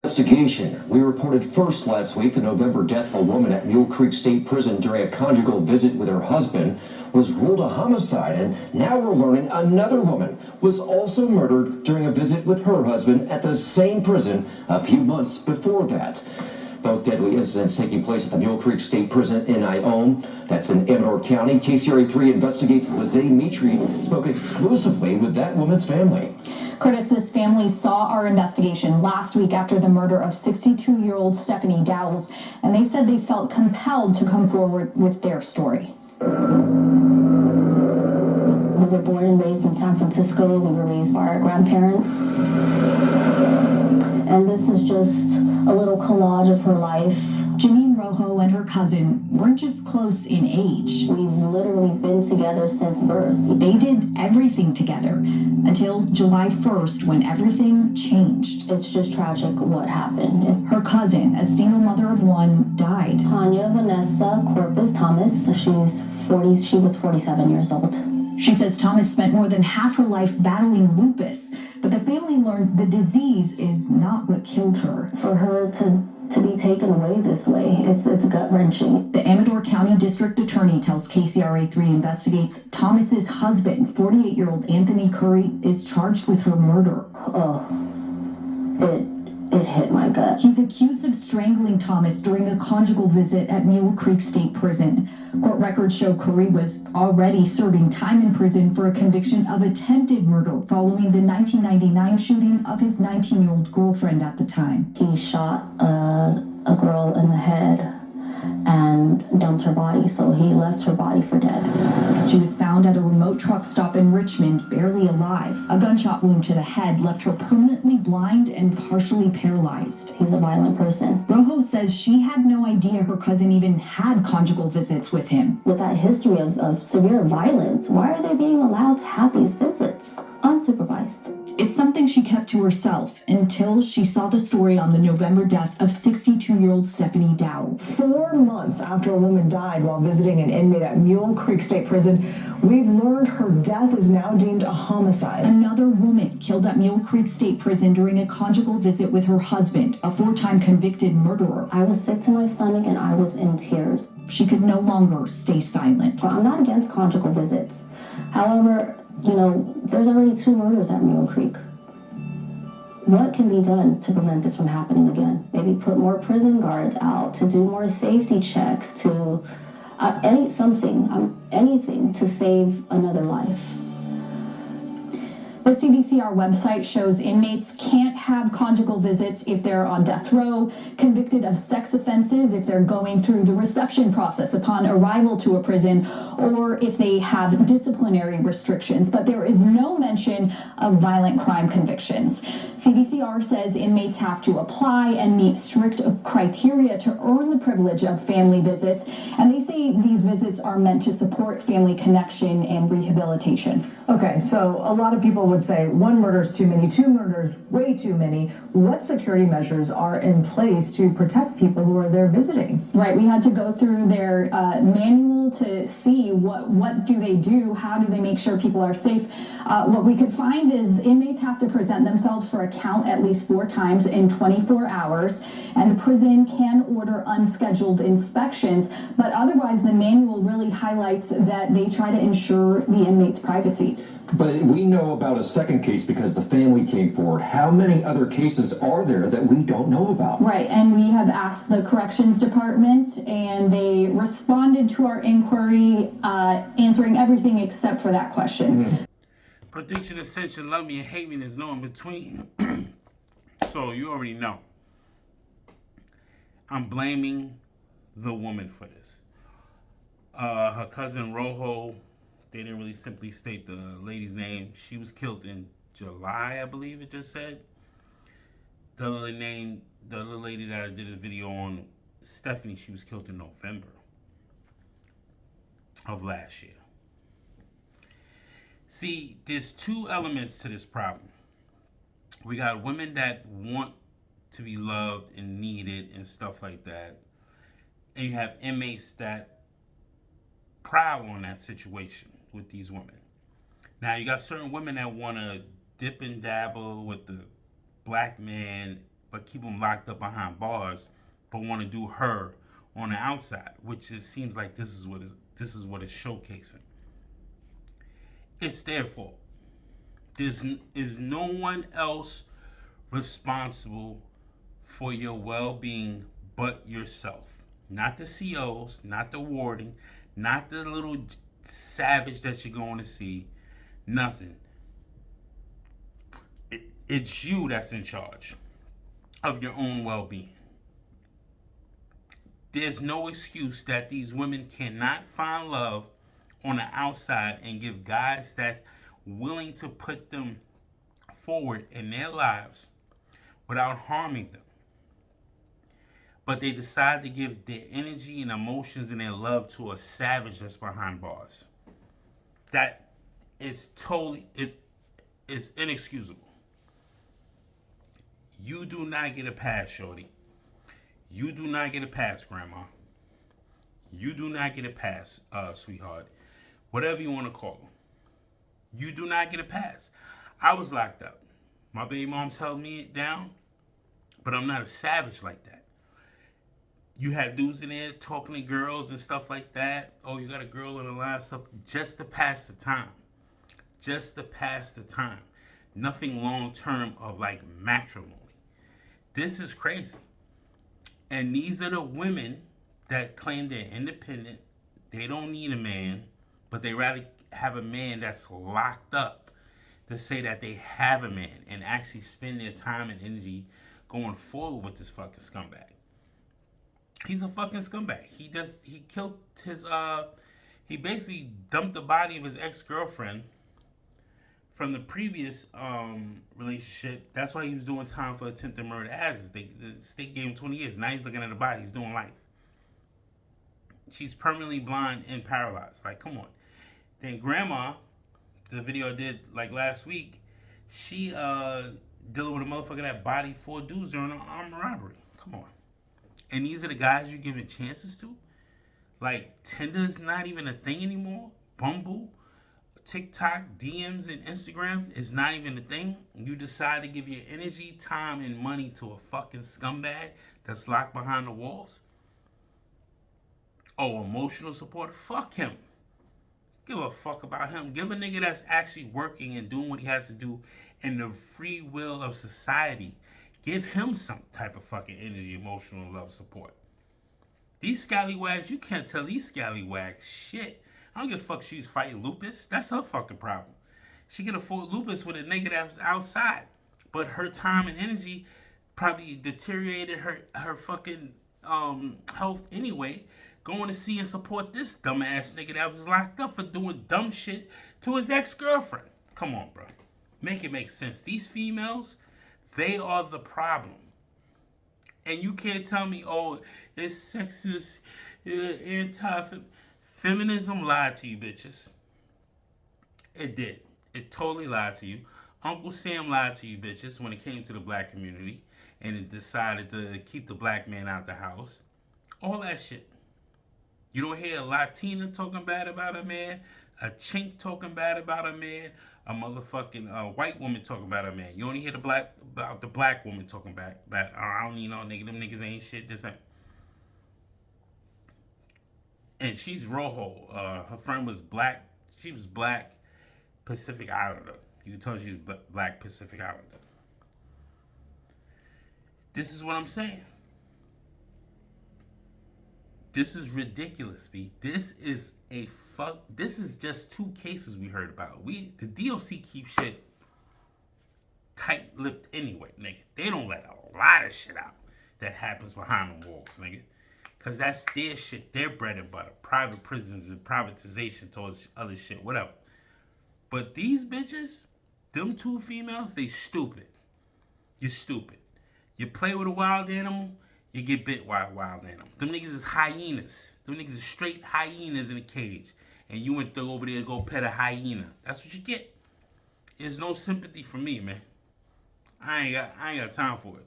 Investigation. We reported first last week the November death of a woman at Mule Creek State Prison during a conjugal visit with her husband was ruled a homicide, and now we're learning another woman was also murdered during a visit with her husband at the same prison a few months before that. Both deadly incidents taking place at the Mule Creek State Prison in Ione, that's in Amador County. KCRA3 investigates Lizzie Mitri spoke exclusively with that woman's family. Curtis, this family saw our investigation last week after the murder of 62-year-old Stephanie Dowles, and they said they felt compelled to come forward with their story. We were born and raised in San Francisco. We were raised by our grandparents. And this is just a little collage of her life. Janine Rojo and her cousin weren't just close in age. We've literally been together since birth. They did everything together until July 1st when everything changed. It's just tragic what happened. Her cousin, a single mother of one, died. Tanya Vanessa Corpus Thomas, she was 47 years old. She says Thomas spent more than half her life battling lupus, but the family learned the disease is not what killed her. For her to be taken away this way, it's gut-wrenching. The Amador County District Attorney tells KCRA3 investigates Thomas's husband, 48-year-old Anthony Curry, is charged with her murder. Oh, it hit my gut. He's accused of strangling Thomas during a conjugal visit at Mule Creek State Prison. Court records show Curry was already serving time in prison for a conviction of attempted murder following the 1999 shooting of his 19-year-old girlfriend at the time. He shot a girl in the head and dumped her body, so he left her body for dead. She was found at a remote truck stop in Richmond, barely alive. A gunshot wound to the head left her permanently blind and partially paralyzed. He's a violent person. Rojo says she had no idea her cousin even had conjugal visits with him. With that history of severe violence, why are they being allowed to have these visits unsupervised? It's something she kept to herself until she saw the story on the November death of 62-year-old Stephanie Dowles. 4 months after a woman died while visiting an inmate at Mule Creek State Prison, we've learned her death is now deemed a homicide. Another woman killed at Mule Creek State Prison during a conjugal visit with her husband, a 4-time convicted murderer. I was sick to my stomach and I was in tears. She could no longer stay silent. I'm not against conjugal visits. However, there's already 2 murders at Mule Creek. What can be done to prevent this from happening again? Maybe put more prison guards out, to do more safety checks, to anything to save another life. The CDCR website shows inmates can't have conjugal visits if they're on death row, convicted of sex offenses if they're going through the reception process upon arrival to a prison, or if they have disciplinary restrictions. But there is no mention of violent crime convictions. CDCR says inmates have to apply and meet strict criteria to earn the privilege of family visits, and they say these visits are meant to support family connection and rehabilitation. Okay, so a lot of people would say 1 murder is too many, 2 murders way too many. What security measures are in place to protect people who are there visiting? Right, we had to go through their manual to see what do they do, how do they make sure people are safe. What we could find is inmates have to present themselves for account at least 4 times in 24 hours, and the prison can order unscheduled inspections, but otherwise the manual really highlights that they try to ensure the inmate's privacy. But we know about a second case because the family came forward. How many other cases are there that we don't know about? Right, and we have asked the corrections department, and they responded to our inquiry, answering everything except for that question. Mm-hmm. Prediction, ascension, love me and hate me, there's no in between. So you already know. I'm blaming the woman for this. Her cousin Rojo, they didn't really simply state the lady's name. She was killed in July, I believe it just said. The other lady that I did a video on, Stephanie, she was killed in November of last year. See, there's 2 elements to this problem. We got women that want to be loved and needed and stuff like that. And you have inmates that prowl on that situation with these women. Now, you got certain women that want to dip and dabble with the black man but keep them locked up behind bars, but want to do her on the outside, which it seems like this is what it's showcasing. It's their fault. Is no one else responsible for your well-being but yourself. Not the COs, not the warden, not the little savage that you're going to see. Nothing. It's you that's in charge of your own well-being. There's no excuse that these women cannot find love on the outside and give guys that willing to put them forward in their lives without harming them. But they decide to give their energy and emotions and their love to a savage that's behind bars. That is totally is inexcusable. You do not get a pass, shorty. You do not get a pass, grandma. You do not get a pass, sweetheart. Whatever you want to call them. You do not get a pass. I was locked up. My baby mom's held me down, but I'm not a savage like that. You had dudes in there talking to girls and stuff like that. Oh, you got a girl in the line, stuff just to pass the time. Just to pass the time. Nothing long term of like matrimony. This is crazy. And these are the women that claim they're independent. They don't need a man, but they rather have a man that's locked up to say that they have a man and actually spend their time and energy going forward with this fucking scumbag. He's a fucking scumbag. He killed his he basically dumped the body of his ex-girlfriend from the previous relationship. That's why he was doing time for attempted murder as the state gave him 20 years. Now he's looking at the body, he's doing life. She's permanently blind and paralyzed. Like, come on. Then grandma, the video I did like last week, she dealing with a motherfucker that bodied 4 dudes during an armed robbery. Come on. And these are the guys you're giving chances to? Like, Tinder's not even a thing anymore? Bumble, TikTok, DMs, and Instagrams is not even a thing? You decide to give your energy, time, and money to a fucking scumbag that's locked behind the walls? Oh, emotional support? Fuck him. Give a fuck about him. Give a nigga that's actually working and doing what he has to do in the free will of society. Give him some type of fucking energy, emotional love, support. These scallywags, you can't tell these scallywags shit. I don't give a fuck she's fighting lupus. That's her fucking problem. She can afford lupus with a nigga that's outside. But her time and energy probably deteriorated her fucking health anyway. Going to see and support this dumbass nigga that was locked up for doing dumb shit to his ex-girlfriend. Come on, bro. Make it make sense. These females, they are the problem. And you can't tell me, oh, it's sexist, anti-feminism lied to you, bitches. It did. It totally lied to you. Uncle Sam lied to you, bitches, when it came to the black community. And it decided to keep the black man out the house. All that shit. You don't hear a Latina talking bad about a man, a chink talking bad about a man, a motherfucking white woman talking about a man. You only hear the black woman talking bad. I don't need no nigga. Them niggas ain't shit. This ain't. And she's Rojo. Her friend was black. She was black Pacific Islander. You can tell she's black Pacific Islander. This is what I'm saying. This is ridiculous, B. This is just 2 cases we heard about. The DOC keeps shit tight-lipped anyway, nigga. They don't let a lot of shit out that happens behind the walls, nigga. Because that's their shit, their bread and butter. Private prisons and privatization towards other shit, whatever. But these bitches, them 2 females, they stupid. You're stupid. You play with a wild animal, you get bit by a wild animal. Them niggas is hyenas. Them niggas is straight hyenas in a cage. And you went over there to go pet a hyena. That's what you get. There's no sympathy for me, man. I ain't got time for it.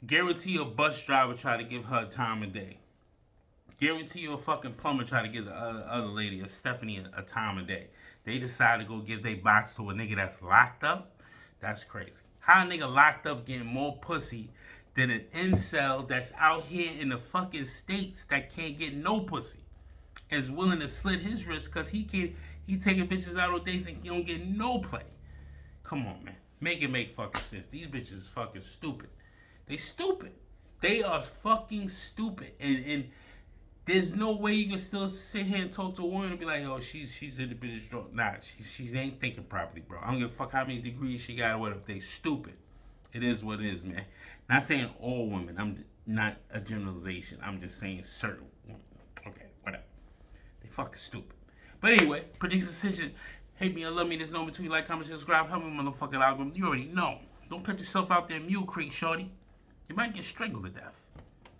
Guarantee a bus driver try to give her time of day. Guarantee you a fucking plumber try to give the other lady, a Stephanie, a time of day. They decide to go give their box to a nigga that's locked up. That's crazy. How a nigga locked up getting more pussy than an incel that's out here in the fucking states that can't get no pussy and is willing to slit his wrist because he taking bitches out on dates and he don't get no play. Come on, man. Make it make fucking sense. These bitches is fucking stupid. They stupid. They are fucking stupid. And there's no way you can still sit here and talk to a woman and be like, oh, she's in the bitch drunk. Nah, she ain't thinking properly, bro. I don't give a fuck how many degrees she got or whatever. They stupid. It is what it is, man. Not saying all women. I'm not a generalization. I'm just saying certain women. Okay, whatever. They fucking stupid. But anyway, Predicts Decision. Hate me or love me. There's no between. Like, comment, subscribe. Help me, motherfucking algorithm. You already know. Don't put yourself out there in Mule Creek, shorty. You might get strangled to death.